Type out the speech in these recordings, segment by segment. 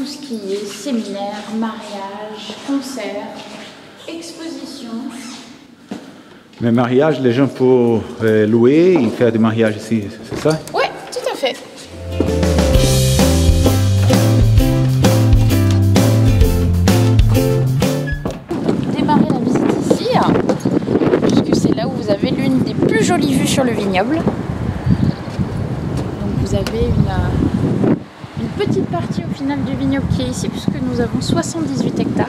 tout ce qui est séminaire, mariage, concert, exposition. Mais mariage, les gens peuvent louer et faire des mariages ici, c'est ça? Oui, tout à fait. Démarrer la visite ici, puisque c'est là où vous avez l'une des plus jolies vues sur le vignoble. Donc vous avez une petite partie au final du vignoble qui est ici, puisque nous avons 78 hectares.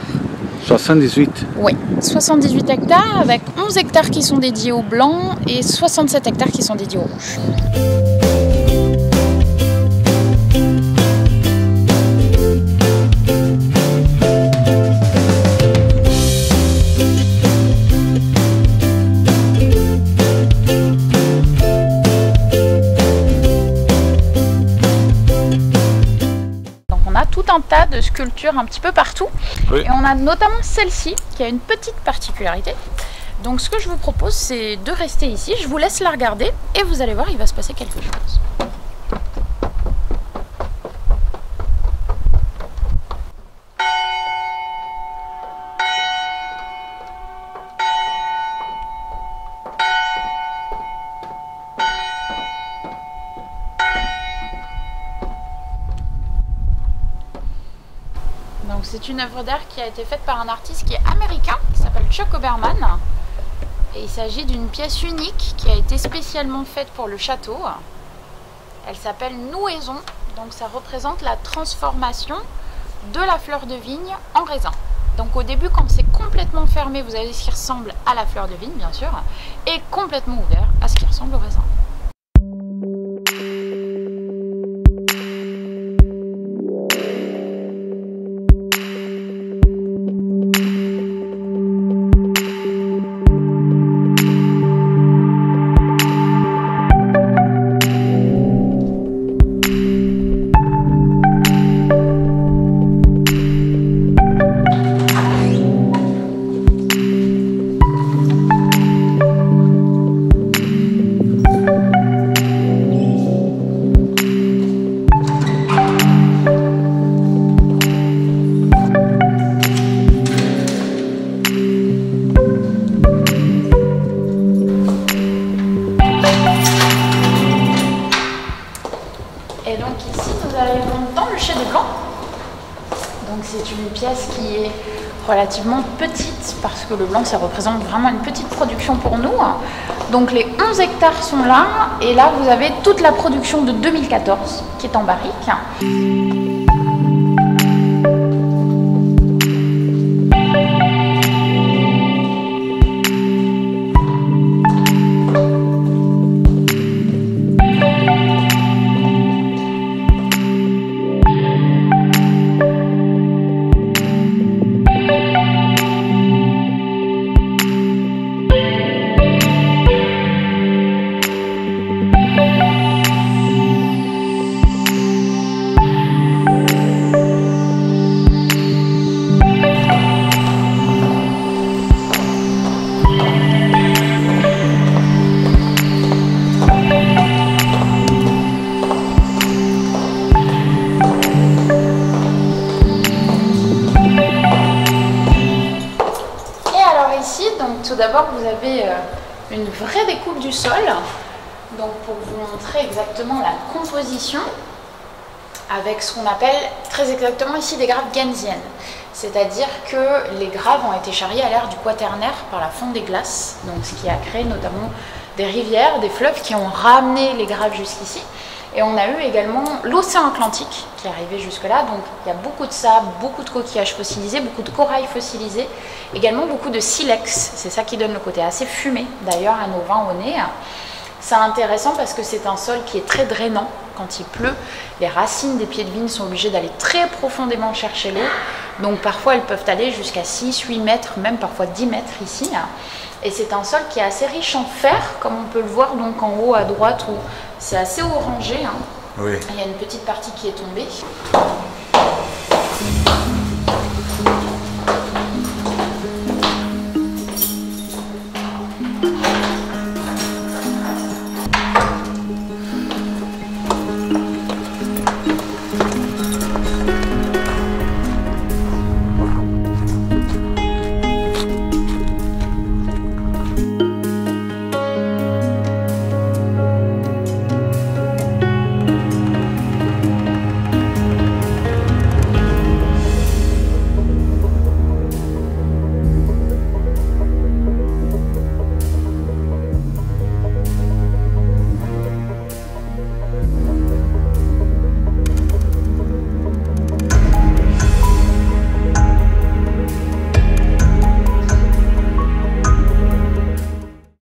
78? Oui, 78 hectares avec 11 hectares qui sont dédiés au blanc et 67 hectares qui sont dédiés au rouge. Tout un tas de sculptures un petit peu partout. Oui. Et on a notamment celle-ci qui a une petite particularité. Donc ce que je vous propose, c'est de rester ici. Je vous laisse la regarder et vous allez voir, il va se passer quelque chose. Donc c'est une œuvre d'art qui a été faite par un artiste qui est américain, qui s'appelle Chuck Oberman. Et il s'agit d'une pièce unique qui a été spécialement faite pour le château. Elle s'appelle Nouaison, donc ça représente la transformation de la fleur de vigne en raisin. Donc au début, quand c'est complètement fermé, vous avez ce qui ressemble à la fleur de vigne, bien sûr, et complètement ouvert à ce qui ressemble au raisin. Et donc ici, nous arrivons dans le chai de blanc. Donc c'est une pièce qui est relativement petite parce que le blanc, ça représente vraiment une petite production pour nous. Donc les 11 hectares sont là et là, vous avez toute la production de 2014 qui est en barrique. Donc tout d'abord, vous avez une vraie découpe du sol, donc pour vous montrer exactement la composition avec ce qu'on appelle très exactement ici des graves gahnsiennes. C'est-à-dire que les graves ont été charriés à l'ère du Quaternaire par la fonte des glaces, donc ce qui a créé notamment des rivières, des fleuves qui ont ramené les graves jusqu'ici. Et on a eu également l'océan Atlantique qui est arrivé jusque-là, donc il y a beaucoup de sable, beaucoup de coquillages fossilisés, beaucoup de corail fossilisé, également beaucoup de silex, c'est ça qui donne le côté assez fumé d'ailleurs à nos vins au nez. C'est intéressant parce que c'est un sol qui est très drainant quand il pleut. Les racines des pieds de vigne sont obligées d'aller très profondément chercher l'eau, donc parfois elles peuvent aller jusqu'à 6, 8 mètres, même parfois 10 mètres ici. Et c'est un sol qui est assez riche en fer, comme on peut le voir donc en haut à droite où c'est assez orangé. Oui. Il y a une petite partie qui est tombée.